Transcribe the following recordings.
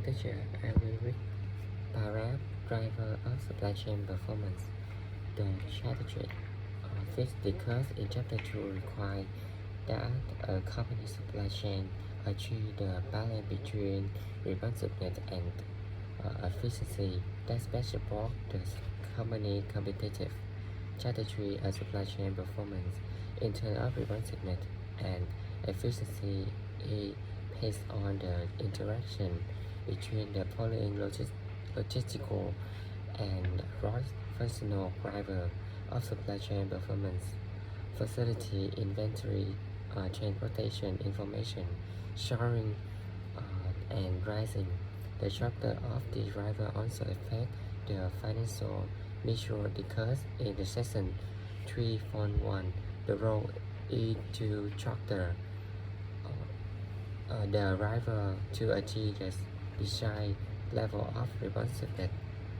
teacher. I will read paragraph driver of supply chain performance. The strategy fits the course in chapter 2 require that a company supply chain achieve the balance between responsiveness and efficiency that best support the company competitive. Chapter 3 a supply chain performance in terms of responsiveness and efficiency is based on the interaction between the following logistical and cross-functional driver of supply chain performance: facility, inventory, transportation, information, sharing, and pricing. The chapter of the driver also affects the financial measure because in the section 3.1 the role is to chapter the driver to achieve the desired level of responsiveness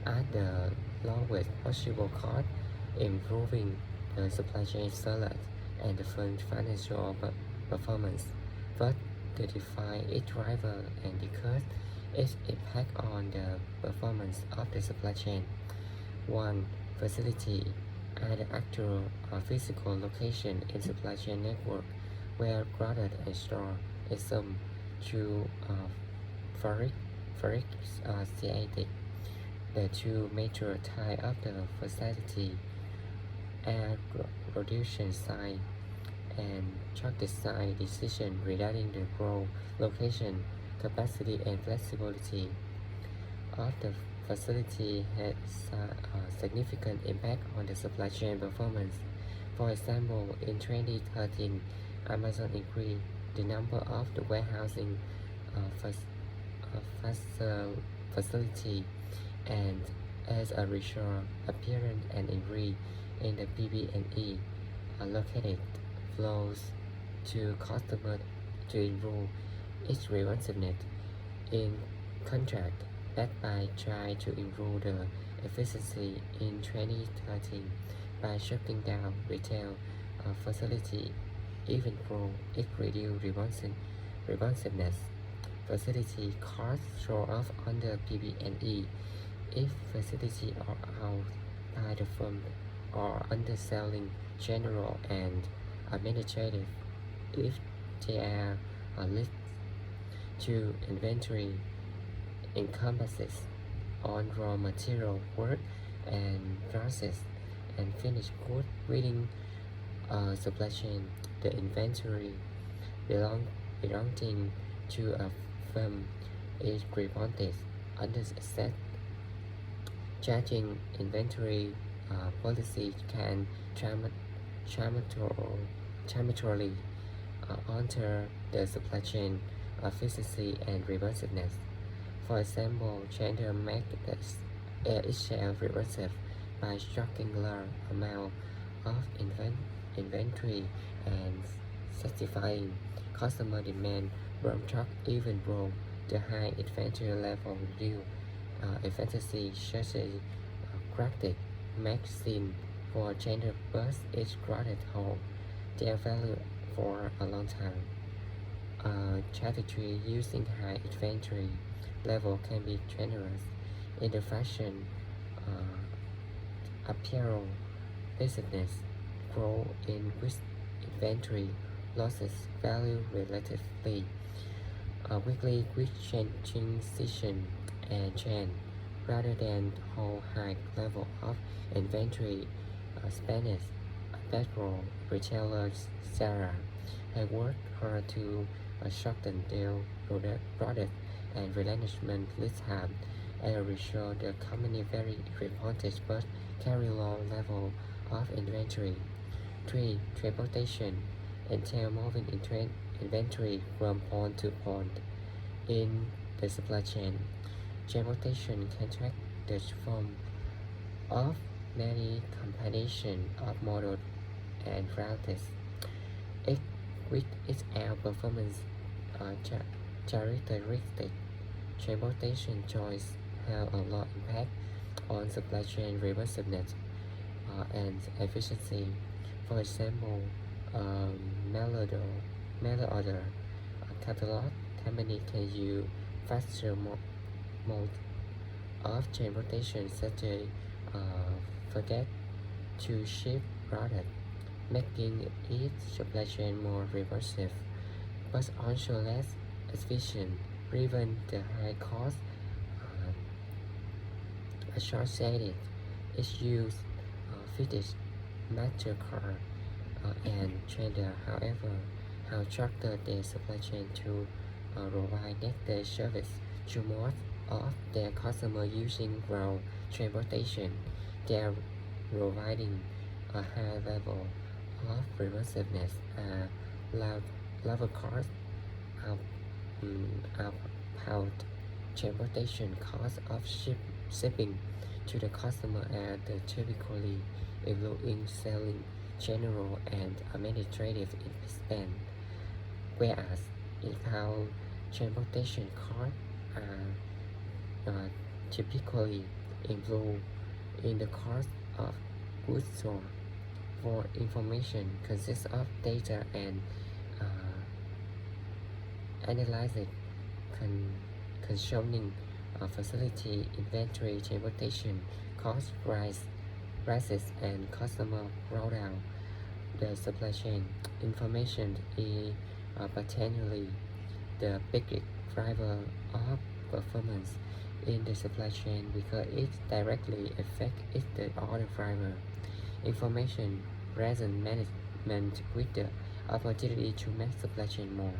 at the lowest possible cost, improving the supply chain service and the firm's financial performance. First, to define each driver and discuss its impact on the performance of the supply chain. 1. Facility at the actual physical location in supply chain network where product and store is some through ferric sciatic. The two major types of the facility are production side and truck design decision regarding the growth, location, capacity, and flexibility of the facility has a significant impact on the supply chain performance. For example, in 2013, Amazon increased the number of the warehousing facility, and as a result, appearance and increase in the PB&E allocated flows to customers to improve its responsiveness. In contract, Best Buy tried to improve the efficiency in 2013 by shutting down retail facility, even though it reduced responsiveness. Facility costs show up under PB&E if facility are out by the firm or underselling general and administrative if they are linked to inventory encompasses on raw material work and process and finished goods within supply chain. The inventory belonging to a firm is reported under set. Charging inventory policy can dramatically alter the supply chain efficiency and responsiveness. For example, Chandler makes itself responsive by stocking large amount of inventory and satisfying customer demand from truck, even though the high inventory level reduce efficiency, such as graphic magazine for Chandler bus is granted hold their value for a long time. Strategy using high inventory level can be generous in the fashion apparel business, grow in which inventory losses value relatively weekly with changing season and trend rather than hold high level of inventory. Spanish petrol retailers Zara have worked hard to shorten their product and replenishment lead time. As a result, the company very reported but carry low level of inventory. 3. Transportation entail moving inventory from point to point in the supply chain. Transportation can track the form of many combination of models and routes. With its performance characteristic, transportation choice have a lot impact on supply chain responsiveness and efficiency. For example, mail order catalog company can use faster mode of transportation such as forget to ship product, making its supply chain more reversive, but also less efficient, given the high cost associated. Its use fitted MasterCard and Trader, however, have chartered their supply chain to provide next-day service to most of their customers using ground transportation. They are providing a high level of reversiveness, lower cost of outbound transportation cost of shipping to the customer and typically in selling general and administrative expense, whereas inbound transportation costs are typically included in the cost of goods sold. For information consists of data and analyzing concerning facility inventory transportation cost rises and customer rollout. The supply chain information is potentially the biggest driver of performance in the supply chain because it directly affects the other driver. Information present management with the opportunity to make supply chain more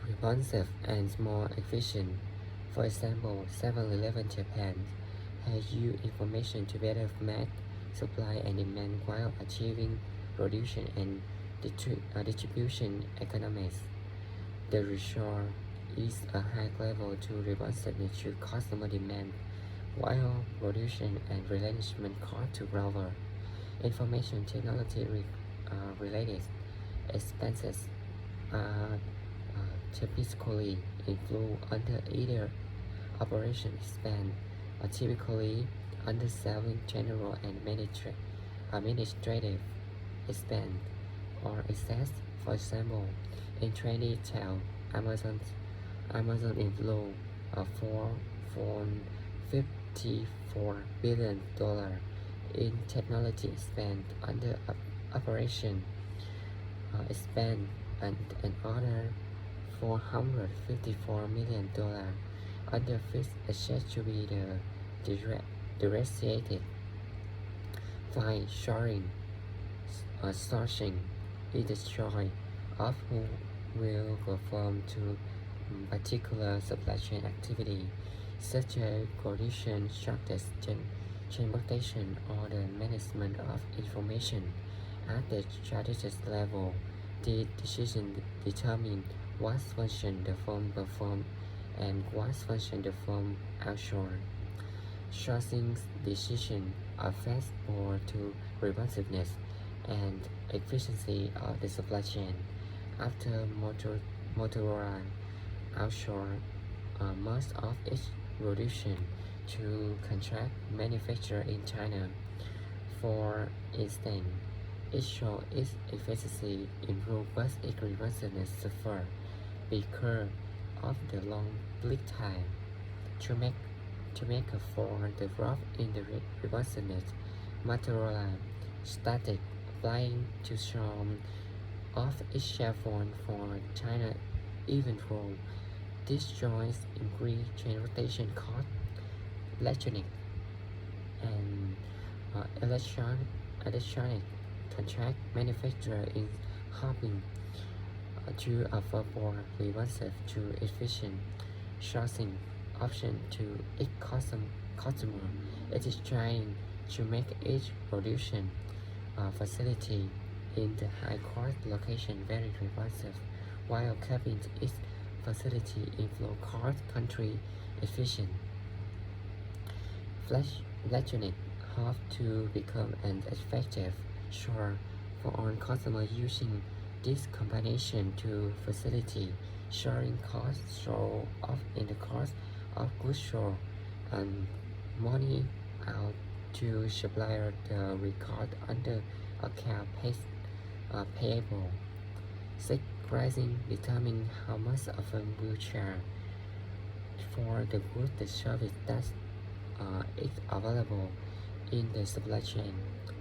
responsive and more efficient. For example, 7-Eleven Japan has used information to better match supply and demand while achieving production and distribution economies. The result is a high level to responsiveness to customer demand, while production and replenishment cost to lower. Information technology related expenses are typically include under either operation expense, typically under selling general and administrative expense or excess. For example, in trade retail, Amazon include $4.54 billion in technology spent under operation spent and another $454 million under fixed assets to be the depreciated. File sharing sourcing is the choice of who will perform to particular supply chain activity such as production, shortage, transportation, or the management of information. At the strategic level, the decision determines what function the firm performs and what function the firm outsources. Sourcing decisions affect more to responsiveness and efficiency of the supply chain. After Motorola outsourced most of its production to contract manufacturer in China, for instance, it showed its efficiency improved but its responsiveness suffered because of the long lead time. To make up for the drop in the responsiveness, Motorola started applying to some of its cell phone for China, even though these joints increase transportation costs. Electronic and electronic contract manufacturer is hoping to offer more responsive to efficient sourcing option to its customer. It is trying to make its production facility in the high-cost location very responsive, while keeping its facility in low-cost country efficient. Flash electronic have to become an effective source for all customers using this combination to facilitate sharing costs show off in the cost of goods sold and money out to supplier the record under account payable. 6. Pricing determine how much of a will charge. for the goods the service that is available in the supply chain.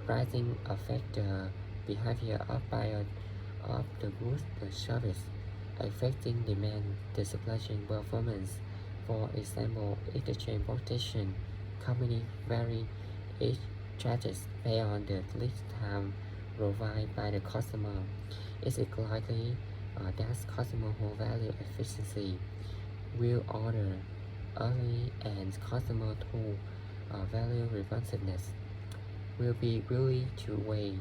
Pricing affect the behavior of buyer of the goods the service, affecting demand, the supply chain performance. For example, if the transportation company vary its charges based on the lead time provided by the customer, it is likely that customers who value efficiency will order early, and customers who value responsiveness will be willing to wait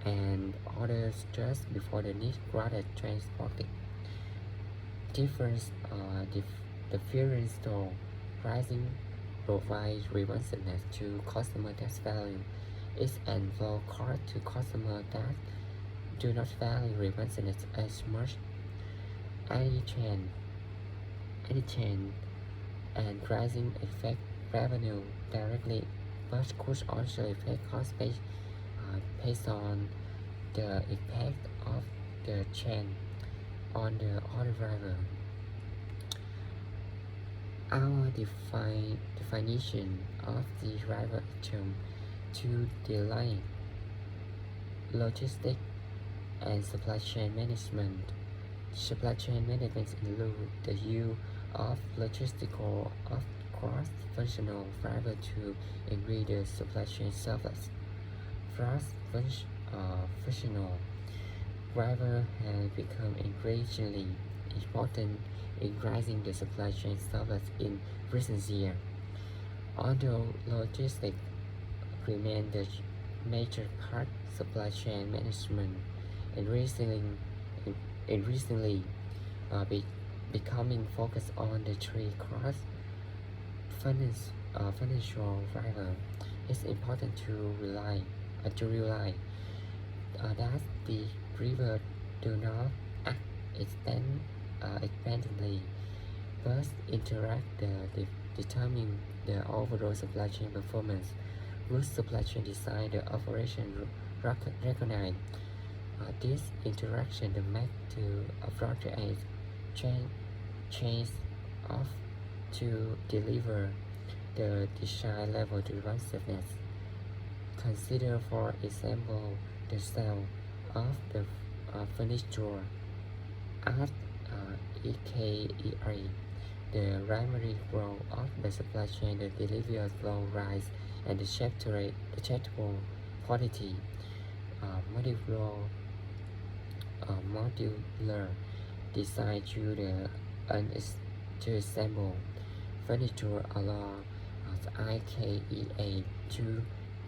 and order just before the need rather transported. Difference different store pricing provides responsiveness to customer that value it and low cost to customer that do not value responsiveness as much. Any change and pricing affect revenue directly, but could also affect cost based on the impact of the change on the other driver. Our definition of the driver term to define logistics and supply chain management. Supply chain management includes the use of logistical of cross-functional driver to increase the supply chain service. Cross-functional driver has become increasingly important in rising the supply chain service in recent years. Although logistics remain the major part of supply chain management, and recently becoming focused on the three cross financial driver, it's important to realize that the driver do not act independently, but interact determine the overall supply chain performance. Good supply chain design the operation recognize this interaction the make to appropriate change of to deliver the desired level to responsiveness. Consider, for example, the sale of the furniture at EKEA. The primary role of the supply chain, the delivery flow rise, and the acceptable quality. Modular design to the to assemble furniture allow IKEA to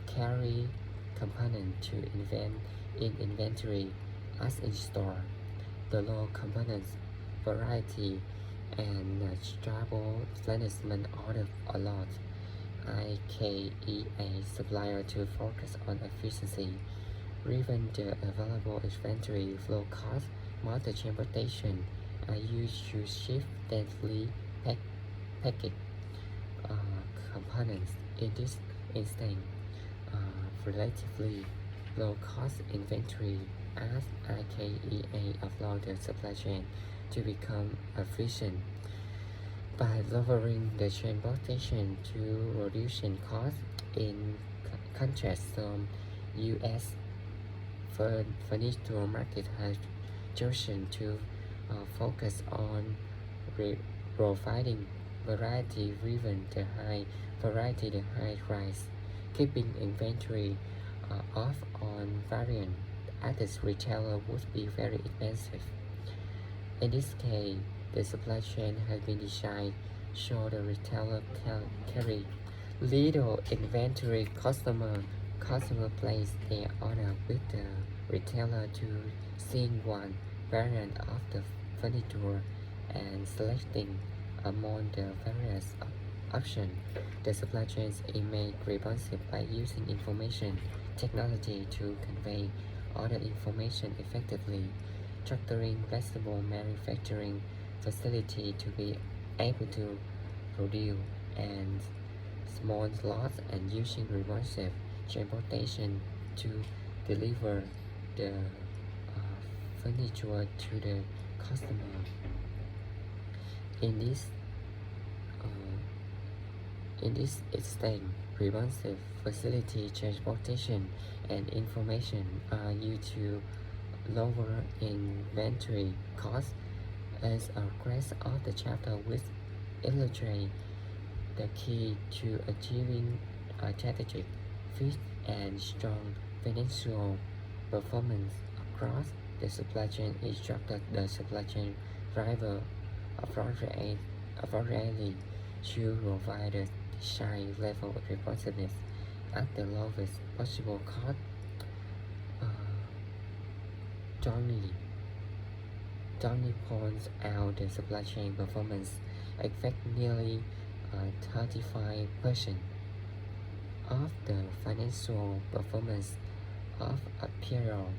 carry components to inventory as in store. The low components variety and stable replenishment order allows IKEA supplier to focus on efficiency. Given the available inventory, flow cost, multi transportation are used to shift densely packaged components. In this instance, relatively low cost inventory as IKEA allow the supply chain to become efficient by lowering the transportation to reducing costs. In contrast, some U.S. furniture market has chosen to focus on providing variety driven the high price, keeping inventory off on variant at the retailer would be very expensive. In this case, the supply chain has been designed so the retailer can carry little inventory. Customer place their order with the retailer to seeing one variant of the furniture and selecting among the various options. The supply chains is made responsive by using information technology to convey order information effectively, structuring flexible manufacturing facility to be able to produce and small lots and using responsive transportation to deliver the furniture to the customer. In this In this extent, responsive facility transportation and information are used to lower inventory costs. As a rest of the chapter which illustrate the key to achieving a strategic, fit, and strong financial performance across the supply chain instructed the supply chain driver appropriately to provide the desired level of responsiveness at the lowest possible cost. Uh, Johnny points out the supply chain performance affect nearly 35% of the financial performance of apparel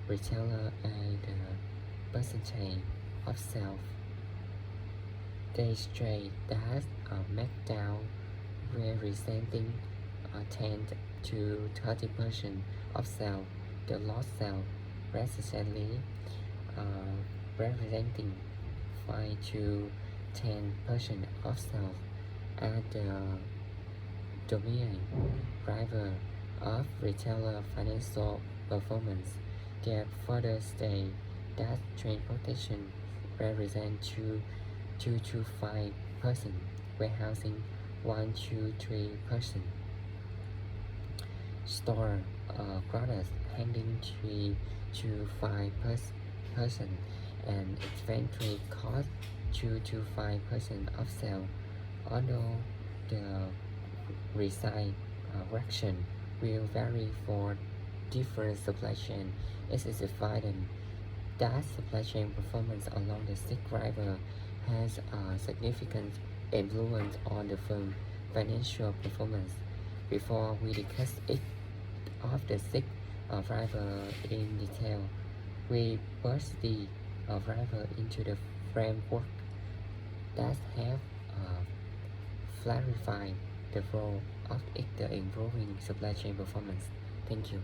retailer and the percentage of sales. They straight that a markdown representing 10 to 30% of sales, the lost sale recently representing 5 to 10% of sales at the domain driver of retailer financial performance. Gap further state that transportation represents 2 to 5%, warehousing 1 to 3%, store products handling 3 to 5%, and inventory cost 2 to 5% of sale. Although the reside fraction will vary for different supply chain, it is evident that supply chain performance along the six driver has a significant influence on the firm's financial performance. Before we discuss each of the six driver in detail, we burst the driver into the framework that have clarified the role of the improving supply chain performance. Thank you.